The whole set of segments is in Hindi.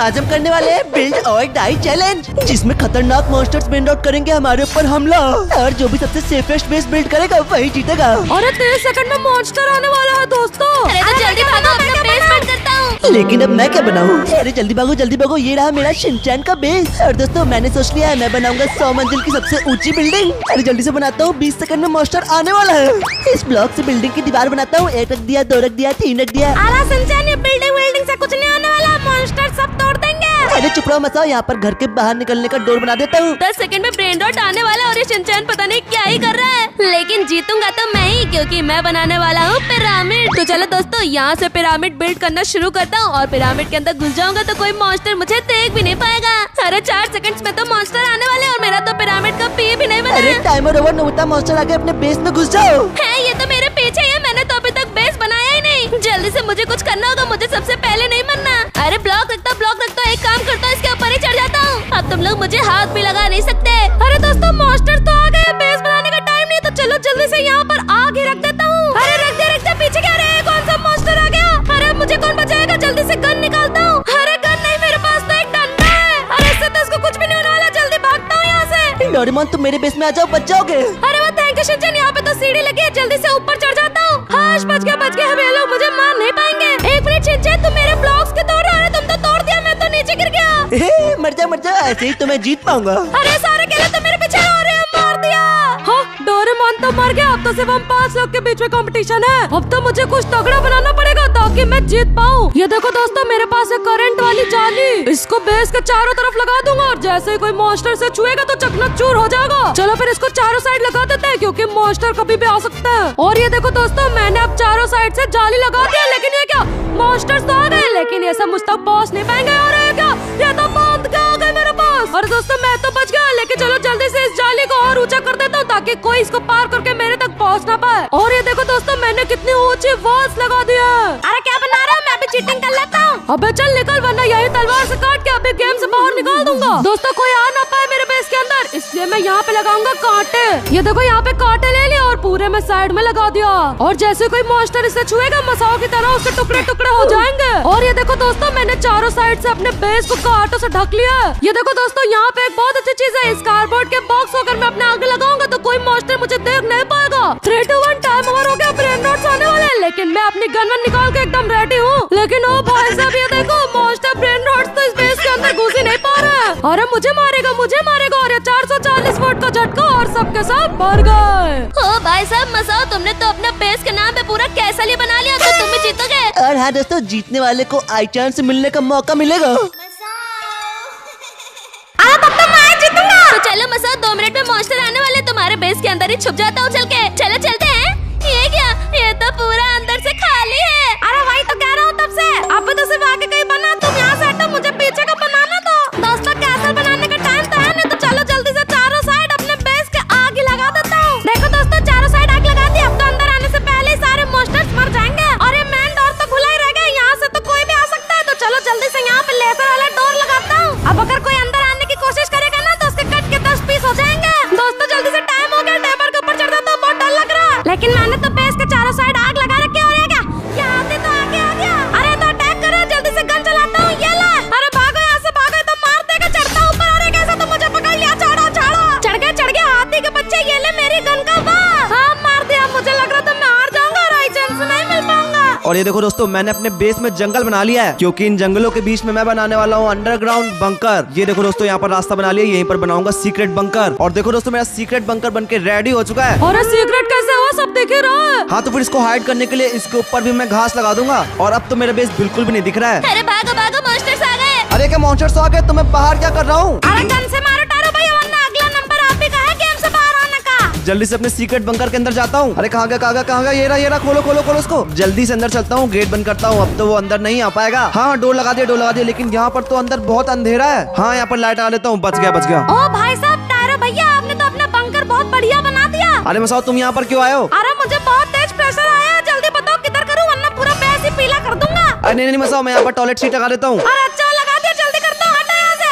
आज हम करने वाले हैं बिल्ड और डाई चैलेंज, जिसमें खतरनाक मॉन्स्टर्स ब्रेन आउट करेंगे हमारे ऊपर हमला, और जो भी सबसे सेफेस्ट बेस बिल्ड करेगा वही जीतेगा। अरे 30 सेकंड में मॉन्स्टर आने वाला है दोस्तों। अरे तो जल्दी भागो, अपना बेस बिल्ड करता हूँ। लेकिन अब मैं क्या बनाऊँ? अरे जल्दी भागो, ये रहा मेरा शिनचैन का बेस। और दोस्तों मैंने सोच लिया है मैं बनाऊंगा 100 मंजिल की सबसे ऊंची बिल्डिंग। अरे जल्दी से बनाता हूँ, 20 सेकंड में मॉन्स्टर आने वाला है। इस ब्लॉक से बिल्डिंग की दीवार बनाता हूँ, 1 रख दिया, 2 रख दिया, 3 रख दिया। आला शिनचैन, ये बिल्डिंग से कुछ नहीं आने वाला, मॉन्स्टर सब तोड़ देंगे। अरे चुप रहो मचाओ, यहाँ पर घर के बाहर निकलने का डोर बना देता हूँ। 10 सेकंड में ब्रेन रॉट आने वाला और ये शिनचैन पता नहीं क्या ही कर रहा है, लेकिन जीतूंगा तो मैं ही, क्योंकि मैं बनाने वाला हूँ पिरामिड। तो चलो दोस्तों यहाँ से पिरामिड बिल्ड करना शुरू करता हूँ, और पिरामिड के अंदर घुस जाऊंगा तो कोई मॉन्स्टर मुझे देख भी नहीं पाएगा। अरे 4 सेकंड्स में तो मॉन्स्टर आने वाले और मेरा तो पिरामिड का पी भी नहीं बना। अरे टाइमर ओवर, नोबिता मॉन्स्टर आके अपने बेस में घुस जाओ। है ये तो मेरे पीछे है, मैंने तो अभी तक बेस बनाया ही नहीं। जल्दी से मुझे कुछ करना होगा, मुझे सबसे पहले नहीं मरना। अरे ब्लॉक रखता, एक काम करता हूँ, इसके ऊपर ही चढ़ जाता हूँ। अब तुम लोग मुझे हाथ भी लगा नहीं सकते। अरे दोस्तों मॉन्स्टर तो आ गए, बेस बनाने का टाइम नहीं, तो चलो जल्दी से यहाँ पर आग ही रख देता हूँ। अरे रख दे, पीछे क्या रहे, कौन सा मॉन्स्टर आ गया? अरे मुझे कौन बचाएगा? जल्दी से गन निकालता हूँ। अरे गन नहीं, मेरे पास तो एक डंडा है। अरे इससे तो इसको कुछ भी नहीं होने वाला, जल्दी भागता हूँ यहाँ से। डोरेमोन तुम मेरे बेस में आ जाओ, बच जाओगे। अरे वो थैंक यू शिनचैन, यहाँ पे तो सीढ़ी लगी है, जल्दी से ऊपर चढ़ जाता हूँ। हाश बच गया, अब ये लोग मुझे मार नहीं पाएंगे। 1 मिनट शिनचैन, तुम मेरे ब्लॉक्स के तोड़ रहे हो, तुम तो तोड़ दिया, मैं तो नीचे गिर गया। मर जा, ऐसे ही तो मैं जीत पाऊंगा। अरे सारे केले तो मेरे पीछे हो रहे हैं, मार दिया। हाँ डोरेमोन तो मर गया, अब तो सिर्फ हम 5 लोग के बीच में कंपटीशन है। अब तो मुझे कुछ तगड़ा बनाना पड़ेगा ताकि मैं जीत पाऊँ। ये देखो दोस्तों, मेरे पास है करंट वाली जाली, इसको बेस के चारों तरफ लगा दूंगा, और जैसे ही कोई मॉन्स्टर से छुएगा तो चकनाचूर हो जाएगा। चलो फिर इसको चारों साइड लगा देते हैं, क्योंकि मॉन्स्टर कभी भी आ सकता है। और ये देखो दोस्तों, मैंने अब चारों साइड से जाली लगा दिया, लेकिन ये क्या, मॉन्स्टर्स तो आ गए, लेकिन ये सब मुझ तक पहुँच नहीं पाएंगे। और ये क्या, ये तो बांध के आ गए मेरे पास। और दोस्तों मैं तो बच गया, लेकिन चलो जल्दी से इस जाली को और ऊंचा कर देता हूँ, ताकि कोई इसको पार करके मेरे तक पहुँच ना पाए। और ये देखो दोस्तों, मैंने कितनी ऊंची वॉल्स लगा दी है। अरे क्या बना रहा हूँ, मैं भी चीटिंग कर लेता हूँ। अबे चल निकल, वरना यही तलवार से काट के अभी गेम से बाहर निकाल दूंगा। दोस्तों कोई आ ना पाए मेरे बेस के अंदर, इसलिए मैं यहाँ पे लगाऊंगा कांटे। ये देखो यहाँ पे कांटे ले लिए और पूरे में साइड में लगा दिया, और जैसे कोई मॉन्स्टर इसे छुएगा मसाओ की तरह उसके टुकड़े टुकड़े हो जाएंगे। और ये देखो दोस्तों, मैंने चारों साइड से अपने बेस को कांटों से ढक लिया है। ये देखो दोस्तों, यहाँ पे एक बहुत अच्छी चीज है, इस कार्डबोर्ड के बॉक्स होकर मैं अपने आगे लगाऊंगा तो कोई मॉन्स्टर मुझे देख नहीं पाएगा। 3, 2, 1 टाइम ओवर हो गया, ब्रेन रॉट्स आने वाले हैं, लेकिन मैं अपनी गन निकाल के एकदम रेडी हूँ। लेकिन ओ भाई साहब, ये देखो मॉन्स्टर ब्रेन रॉट्स तो इस बेस के अंदर घुस ही नहीं पा रहा है। अरे मुझे मारेगा, और ये 440 वोट का झटका और सबके सब भर गए। ओ भाई साहब मसाओ, तुमने तो अपने बेस के नाम पे पूरा कैसल ही बना लिया, तो तुम ही जीतोगे। और हाँ दोस्तों, जीतने वाले को आई चांस से मिलने का मौका मिलेगा। तो चलो मसाओ, 2 मिनट में मॉन्स्टर आने वाले, तुम्हारे बेस के अंदर ही छुप जाता हूँ चल के। चलो चलते हैं। ये क्या, ये तो पूरा अंदर से खाली है। अरे वही तो कह रहा हूँ तब से, अब तो सिर्फ आगे कहीं बना, तुम यहाँ से हटो, मुझे पीछे का बनाना दो। दोस्तों कैसल बनाने का टाइम तो है नहीं, तो चलो जल्दी से चारों साइड अपने बेस के आग ही लगा देता हूँ। देखो दोस्तों, चारों साइड आग लगा दी, अब तो अंदर आने से पहले ही सारे मॉन्स्टर्स मर जाएंगे। और ये मेन डोर तो खुला ही रह गया, यहाँ से तो कोई भी आ सकता है। तो चलो जल्दी से यहाँ पे लेजर वाला डोर लगाता हूँ। अब अगर कोई अंदर आने की कोशिश करेगा ना, तो उसके कट के 10 पीस हो जाएंगे। दोस्तों जल्दी से टाइम हो गया, टेबल के ऊपर चढ़ जाता हूँ, बहुत डर लग रहा है। लेकिन मैंने तो बेस के चारों साइड आग लगा रखी है। और ये क्या, यहाँ आते तो आगे आ गया। अरे तो अटैक करो, जल्दी से गन चलाता हूँ, ये ला। अरे भागो यहाँ से, भागो, तो मार देगा। चढ़ता ऊपर, अरे कैसा तो मुझे पकड़ लिया, चढ़ो। चढ़ गया हाथी के बच्चे, ये ले मेरी गन का वाह। हाँ मार दिया, मुझे लग रहा था मैं हार जाऊंगा और आई चांस नहीं मिल पाऊंगा। और ये देखो दोस्तों, मैंने अपने बेस में जंगल बना लिया है, क्योंकि इन जंगलों के बीच में मैं बनाने वाला हूँ अंडरग्राउंड बंकर। ये देखो दोस्तों, यहाँ पर रास्ता बना लिया, यहीं पर बनाऊंगा सीक्रेट बंकर। और देखो दोस्तों, मेरा सीक्रेट बंकर बनके रेडी हो चुका है। अरे सीक्रेट कैसे हुआ, सब दिख ही रहा है। हाँ तो फिर इसको हाइड करने के लिए इसके ऊपर भी मैं घास लगा दूंगा, और अब तो मेरा बेस बिल्कुल भी नहीं दिख रहा है। अरे भागो, मॉन्स्टर्स आ गए। अरे क्या मॉन्स्टर्स आ गए? तो मैं बाहर क्या कर रहा हूँ? अरे गन से मारो टारो भैया, वरना अगला नंबर आप ही का है गेम से बाहर आने का। जल्दी से अपने सीक्रेट बंकर के अंदर जाता हूँ। अरे कहाँ गया? ये रहा, खोलो इसको। जल्दी से अंदर चलता हूँ, गेट बंद करता हूँ। अब तो वो अंदर नहीं आ पाएगा। हाँ डोर लगा दिया, लेकिन यहाँ पर तो अंदर बहुत अंधेरा है। हाँ यहाँ पर लाइट आ लेता हूँ, बच गया। ओ भाई साहब, टारो भैया, आपने तो अपना बंकर बहुत बढ़िया बना दिया। अरे मसाओ, तुम यहाँ पर क्यों आए हो? अरे मुझे बहुत तेज प्रेशर आया है, जल्दी बताओ किधर करूँ, वरना पूरा बेस ही पीला कर दूंगा। अरे नहीं मसाओ, मैं यहाँ पर टॉयलेट सीट लगा देता हूँ। अरे अच्छा लगा दिया, जल्दी करता हूँ, हटो यहाँ से।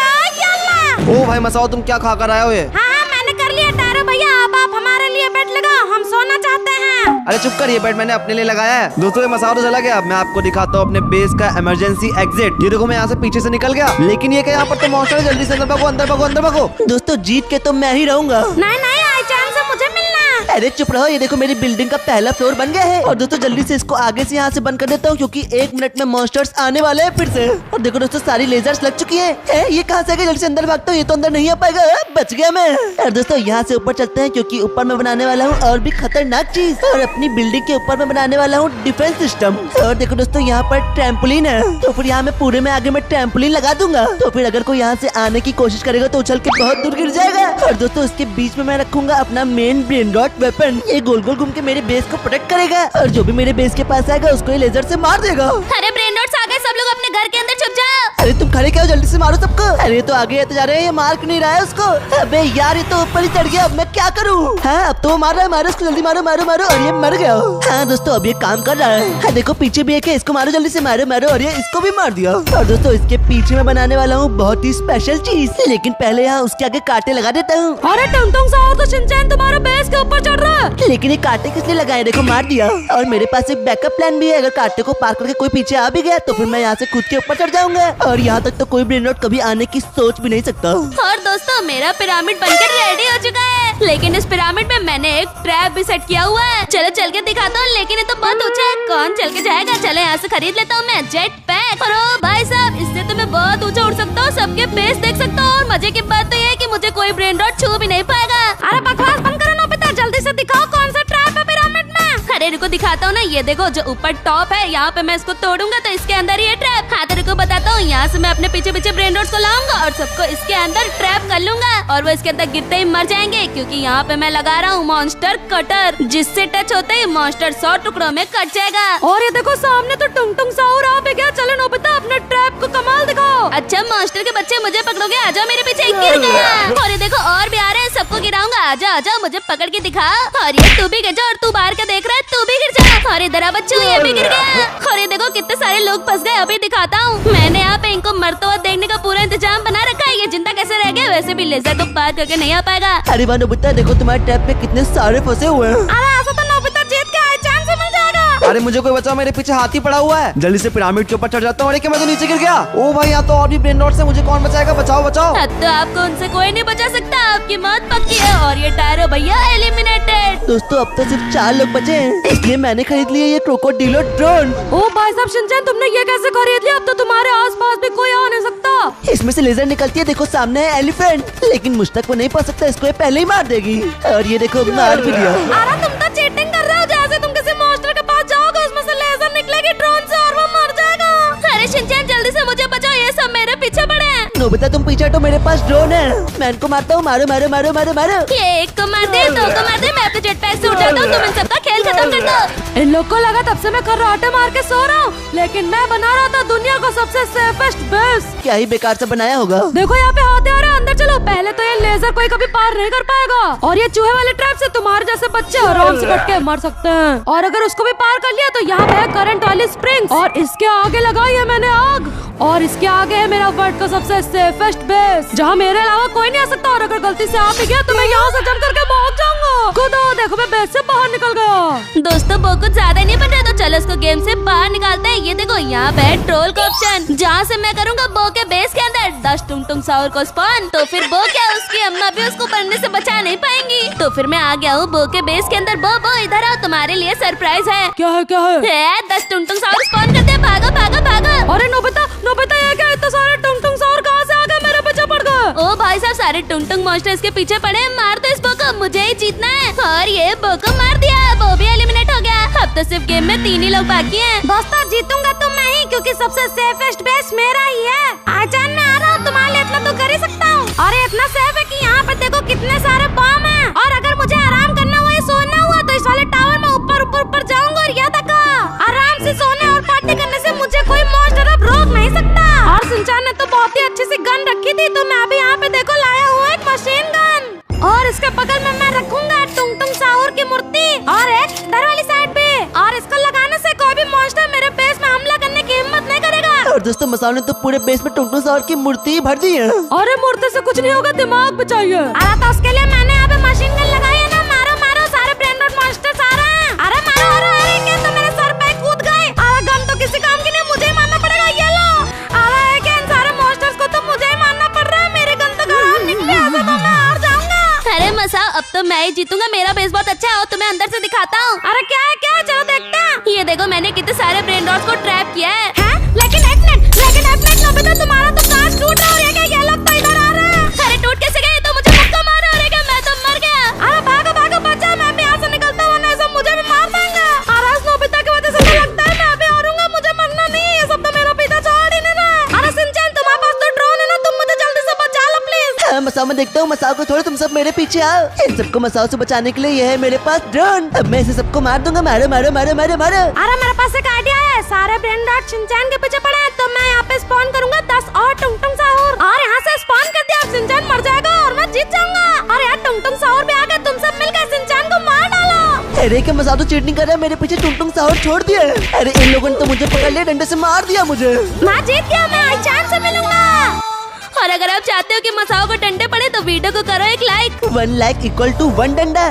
ओ भाई मसाओ, तुम क्या खा कर आए हो ये? हाँ मैंने कर लिया टारो भैया, अब आप हमारे लिए बेड लगाओ, हम सोना चाहते हैं। अरे चुप कर, ये बेड मैंने अपने लिए लगाया है। दोस्तों ये मसाला तो चला गया। मैं आपको दिखाता हूँ अपने बेस का इमरजेंसी एग्जिट। ये देखो मैं यहाँ से पीछे से निकल गया, लेकिन ये क्या यहाँ पर तो मॉन्स्टर है। जल्दी से अंदर भागो, अंदर भागो, अंदर भागो। दोस्तों जीत के तो मैं ही रहूंगा। नहीं नहीं, आई चांस से मुझे मिलना। अरे चुप रहो, ये देखो मेरी बिल्डिंग का पहला फ्लोर बन गया है। और दोस्तों जल्दी से इसको आगे से यहाँ से बंद कर देता हूँ, क्योंकि 1 मिनट में मॉन्स्टर्स आने वाले हैं फिर से। और देखो दोस्तों सारी लेजर्स लग चुकी है। ये कहाँ से आ गया? जल्दी से अंदर भागता हूँ, ये तो अंदर नहीं आ पाएगा। बच गया मैं। और दोस्तों यहाँ से ऊपर चलते हैं, क्योंकि ऊपर मैं बनाने वाला हूँ और भी खतरनाक चीज। और अपनी बिल्डिंग के ऊपर मैं बनाने वाला हूँ डिफेंस सिस्टम। और देखो दोस्तों यहाँ पर ट्रैम्पोलिन है, तो फिर यहाँ में पूरे में आगे मैं ट्रैम्पोलिन लगा दूंगा। तो फिर अगर कोई यहाँ से आने की कोशिश करेगा तो उछल के बहुत दूर गिर जाएगा। और दोस्तों इसके बीच में मैं रखूंगा अपना मेन ब्रेन रॉट वेपन। ये गोल गोल घूम के मेरे बेस को प्रोटेक्ट करेगा, और जो भी मेरे बेस के पास आएगा उसको ये लेजर से मार देगा। अरे ब्रेन रॉट्स आ गए, सब लोग अपने घर के अंदर छुप जाओ। अरे तुम खड़े क्या हो? जल्दी से मारो सबको। अरे तो आगे आते जा रहे हैं, ये मार क्यों नहीं रहा है उसको? अबे यार ये तो ऊपर ही चढ़ गया, अब मैं क्या करूँ? हाँ अब तो वो मार रहा है, मारो उसको जल्दी, मारो मारो मारो। और ये मर गया। हाँ दोस्तों अब ये काम कर रहा है। हाँ, देखो पीछे भी एक है, इसको मारो जल्दी से, मारो मारो। और ये इसको भी मार दिया। और दोस्तों इसके पीछे मैं बनाने वाला हूँ बहुत ही स्पेशल चीज, लेकिन पहले यहाँ उसके आगे कांटे लगा देता हूँ। अरे टुंटुंग साहब, तो शिनचैन तुम्हारे बेस के ऊपर चढ़ रहा है। लेकिन ये कांटे किस लिए लगाए? देखो मार दिया। और मेरे पास एक बैकअप प्लान भी है, अगर कांटे को पार करके कोई पीछे आ भी गया तो फिर मैं यहाँ से खुद के ऊपर चढ़ जाऊंगा। और यहाँ तक तो कोई ब्रेन रॉट कभी आने की सोच भी नहीं सकता। और दोस्तों मेरा पिरामिड बनकर रेडी हो चुका है, लेकिन इस पिरामिड में मैंने एक ट्रैप भी सेट किया हुआ है। चलो चल के दिखाता हूँ, लेकिन ये तो बहुत ऊंचा है, कौन चल के जाएगा? चलो यहाँ से खरीद लेता हूँ मैं जेट पैक। और ओ भाई साहब, इससे तो मैं बहुत ऊंचा उड़ सकता हूँ, सबके बेस देख सकता हूँ। और मजे की बात तो ये है कि मुझे कोई ब्रेन रॉट छू भी नहीं पाएगा। अरे बकवास बंद करो नोबिता, जल्दी से दिखाओ कौन सा ट्रैप है पिरामिड में। अरे रुको दिखाता हूँ ना, ये देखो जो ऊपर टॉप है, यहाँ पे मैं इसको तोड़ूंगा तो इसके अंदर ये ट्रैप। हाँ तो रुको बताता हूँ, यहाँ से मैं अपने पीछे पीछे ब्रेन रॉट्स को लाऊंगा और सबको इसके अंदर ट्रैप कर लूंगा, और वो इसके अंदर गिरते ही मर जाएंगे, क्योंकि यहाँ पे मैं लगा रहा हूँ मॉन्स्टर कटर, जिससे टच होते ही मॉन्स्टर 100 टुकड़ों में कट जाएगा। और ये देखो सामने तो टुंटुंग साहब आ भी गया। चलो नोबिता अपने ट्रैप को कमाल दिखाओ। अच्छा मॉन्स्टर के बच्चे मुझे पकड़ोगे? आ जाओ मेरे पीछे, गिर गया। और ये देखो और भी आ रहे हैं, सबको गिराऊंगा। आ जाओ मुझे पकड़ के दिखा। और ये तू भी गिर जा, और तू बाहर क्या देख रहा है? तू भी गिर जा। और इधर आ बच्चों, ये भी गिर गया। और ये देखो कितने सारे लोग फंस गए। अभी दिखाता हूँ, मैंने यहाँ पे इनको मरते हुए देखने का पूरा इंतजाम बना रखा है। ये जिंदा कैसे रह गए? वैसे भी लेजर तो पार करके नहीं आ पाएगा। अरे वाह नोबिता, देखो तुम्हारे ट्रैप में कितने सारे फंसे हुए हैं। अरे ऐसा तो नोबिता जीत के आई चांस से मिल जाएगा। अरे मुझे कोई बचाओ, मेरे पीछे हाथी पड़ा हुआ है। जल्दी से पिरामिड के ऊपर चढ़ जाता हूँ। अरे क्या मैं तो नीचे गिर गया। ओ भाई यहाँ तो और भी ब्रेन रॉट्स है, मुझे कौन बचाएगा? बचाओ बचाओ। अब तो आपको उनसे कोई नहीं बचा सकता, आपकी मौत पक्की है। और ये टायरो भैया एलिमिनेटेड। दोस्तों अब तो सिर्फ 4 लोग बचे हैं, इसलिए मैंने खरीद लिया ये क्रोकोडिलो ड्रोन। ओ भाई साहब शिनचैन, तुमने ये कैसे खरीद लिया? अब तो तुम्हारे आसपास भी कोई आ नहीं सकता। इसमें से लेजर निकलती है, देखो सामने है एलिफेंट, लेकिन मुझ तक वो नहीं पहुंच सकता, इसको ये पहले ही मार देगी। और ये देखो मार भी दिया। अरे तुम तो चीटिंग कर रहे हो, जैसे तुम किसी मॉन्स्टर के पास जाओगे उसमें से लेजर निकलेगी ड्रोन से और वो मर जाएगा। अरे शिनचैन जल्दी से मुझे बचाओ, ये सब मेरे पीछे पड़े हैं। नोबिता तुम पीछे हटो, मेरे पास ड्रोन है, मैं इनको मारता हूँ। मारो मारो मारो मारो मारो। ये एक को मार दे, 2 को मार दे, मैं अपने जेट पैक से उठाता हूँ, तुम इन सबका खेल खत्म कर दो। इन लोग को लगा तब से मैं खर्राटे मार के सो रहा हूँ, लेकिन मैं बना रहा था दुनिया का सबसे सेफेस्ट बेस। क्या ही बेकार से बनाया होगा। देखो यहाँ पे हाथी आ रहा है, अंदर चलो। पहले तो ये लेजर कोई कभी पार नहीं कर पाएगा, और ये चूहे वाले ट्रैप से तुम्हारे जैसे बच्चे आराम से कट के मर सकते हैं। और अगर उसको भी पार कर लिया तो यहाँ पे है करंट वाली स्प्रिंग, और इसके आगे लगाई है मैंने आग, और इसके आगे है मेरा वर्ल्ड का सबसे सेफेस्ट बेस, जहाँ मेरे अलावा कोई नहीं आ सकता। और अगर गलती से आ भी गया तो मैं यहाँ से जंप करके भाग जाऊंगा। खुदा देखो मैं बेस से बाहर निकल गया। दोस्तों वो कुछ ज्यादा नहीं बन रहा, तो चलो इसको गेम से बाहर निकालते हैं। ये देखो यहाँ पे ट्रोल का ऑप्शन, जहाँ से मैं करूँगा बो के बेस के अंदर 10 टुंगटुंग साउर को स्पॉन। तो फिर बो क्या, उसकी अम्मा भी उसको बनने से बचा नहीं पाएंगी। तो फिर मैं आ गया हूँ बो के बेस के अंदर। बो इधर आओ, तुम्हारे लिए सरप्राइज है। क्या है 10 टुंगटुंग साउर स्पॉन करते हैं, भागो भागो भागो। अरे नोबिता ये क्या, इतने सारे टुंगटुंग साउर कहाँ से आ गए? मेरे पीछे पड़ गए। ओ भाई साहब, सारे टुंगटुंग मॉन्स्टर इसके पीछे पड़े हैं। मार दो इस बो को, मुझे ही जीतना है। और ये बो को मार दिया, वो भी एलिमिनेट हो गया। अब तो सिर्फ गेम में 3 ही लोग बाकी हैं। दोस्तों जीतूंगा तो मैं ही, क्योंकि सबसे सेफेस्ट बेस मेरा ही है। आजान मैं आ रहा हूँ, तुम्हारे लिए इतना तो कर ही सकता हूँ। अरे इतना सेफ है कि यहाँ पर देखो कितने सारे बम हैं। और अगर मुझे आराम करना हुआ या सोना हुआ तो इस वाले टावर में ऊपर जाऊंगा, और यहाँ तक आराम से सोने और पार्टी करने से मुझे कोई मॉन्स्टर अब रोक नहीं सकता। और सिंचान ने तो बहुत ही अच्छी सी गन रखी थी, तो मैं अभी यहाँ पे देखो लाया हुआ एक मशीन गन, और इसके बगल में मैं रखूंगा टुंगटुंग साउर की मूर्ति, और एक इधर वाली साइड पे। और इसको लगाने से कोई भी मॉन्स्टर मेरे बेस में हमला करने की हिम्मत नहीं करेगा। और दोस्तों मसाओ ने तो पूरे बेस में टुंगटुंग साउर की मूर्ति भर दी है। अरे मूर्ति से कुछ नहीं होगा, दिमाग भी चाहिए। अरे तो उसके लिए मैंने यहाँ पे मशीन गन लगाई है ना। मारो मारो, सारे ब्रेन रॉट मॉन्स्टर्स आ रहे हैं। अरे मैं ही जीतूंगा, मेरा बेस बहुत अच्छा है और तुम्हें अंदर से दिखाता हूँ। अरे क्या है चलो देखते हैं। ये देखो मैंने कितने सारे ब्रेन रॉट्स को ट्रैप किया है। लेकिन एक मिनट नोबिता, तुम्हारा तो कांच टूट रहा है क्या? ये लोग तो इधर आ रहे हैं। अरे टूट कैसे गए? तो मुझे मुक्का मारा और क्या मैं तो मर गया। अरे भागो बच्चा, मैं भी यहाँ से निकलता हूँ, नहीं सब मुझे भी मार देंगे। अरे इस नोबिता की वजह से तो लगता है मैं भी हारूंगा, मुझे मरना नहीं है, ये सब तो मेरा पीछा छोड़ ही नहीं रहा। अरे शिनचैन तुम्हारे पास तो ड्रोन है ना, तुम मुझे जल्दी से बचा लो प्लीज। हाँ, मसाओ मैं देखता हूँ, मसाओ को छोड़ो, तुम सब मेरे पीछे आओ। इन सबको मसाओ से बचाने के लिए ये है मेरे पास ड्रोन। अब मैं इसे सबको मार दूंगा। मारो मारो मारो मारो मारो। अरे मेरे पास एक आइडिया है, सारे ब्रेन रॉट शिनचैन के पीछे पड़े हैं, तो मैं यहाँ पे स्पॉन करूंगा 10 और टुंगटुंग साहूर, और यहाँ से स्पॉन कर दिया, अब शिनचैन मर जाएगा और मैं जीत जाऊंगा। और यार टुंगटुंग साहूर भी आ गए, तुम सब मिलकर शिनचैन को मार डालो। अरे क्या मसाओ तो चीटिंग कर रहा है, मेरे पीछे टुंगटुंग साहूर छोड़ दिया। अरे इन लोगों ने तो मुझे पकड़ लिया, डंडे से मार दिया मुझे। मैं जीत गया, मैं आईचैन से मिलूंगा। और अगर आप चाहते हो कि मसाओ को डंडे पड़े तो वीडियो को करो एक लाइक। 1 लाइक इक्वल टू 1 डंडा।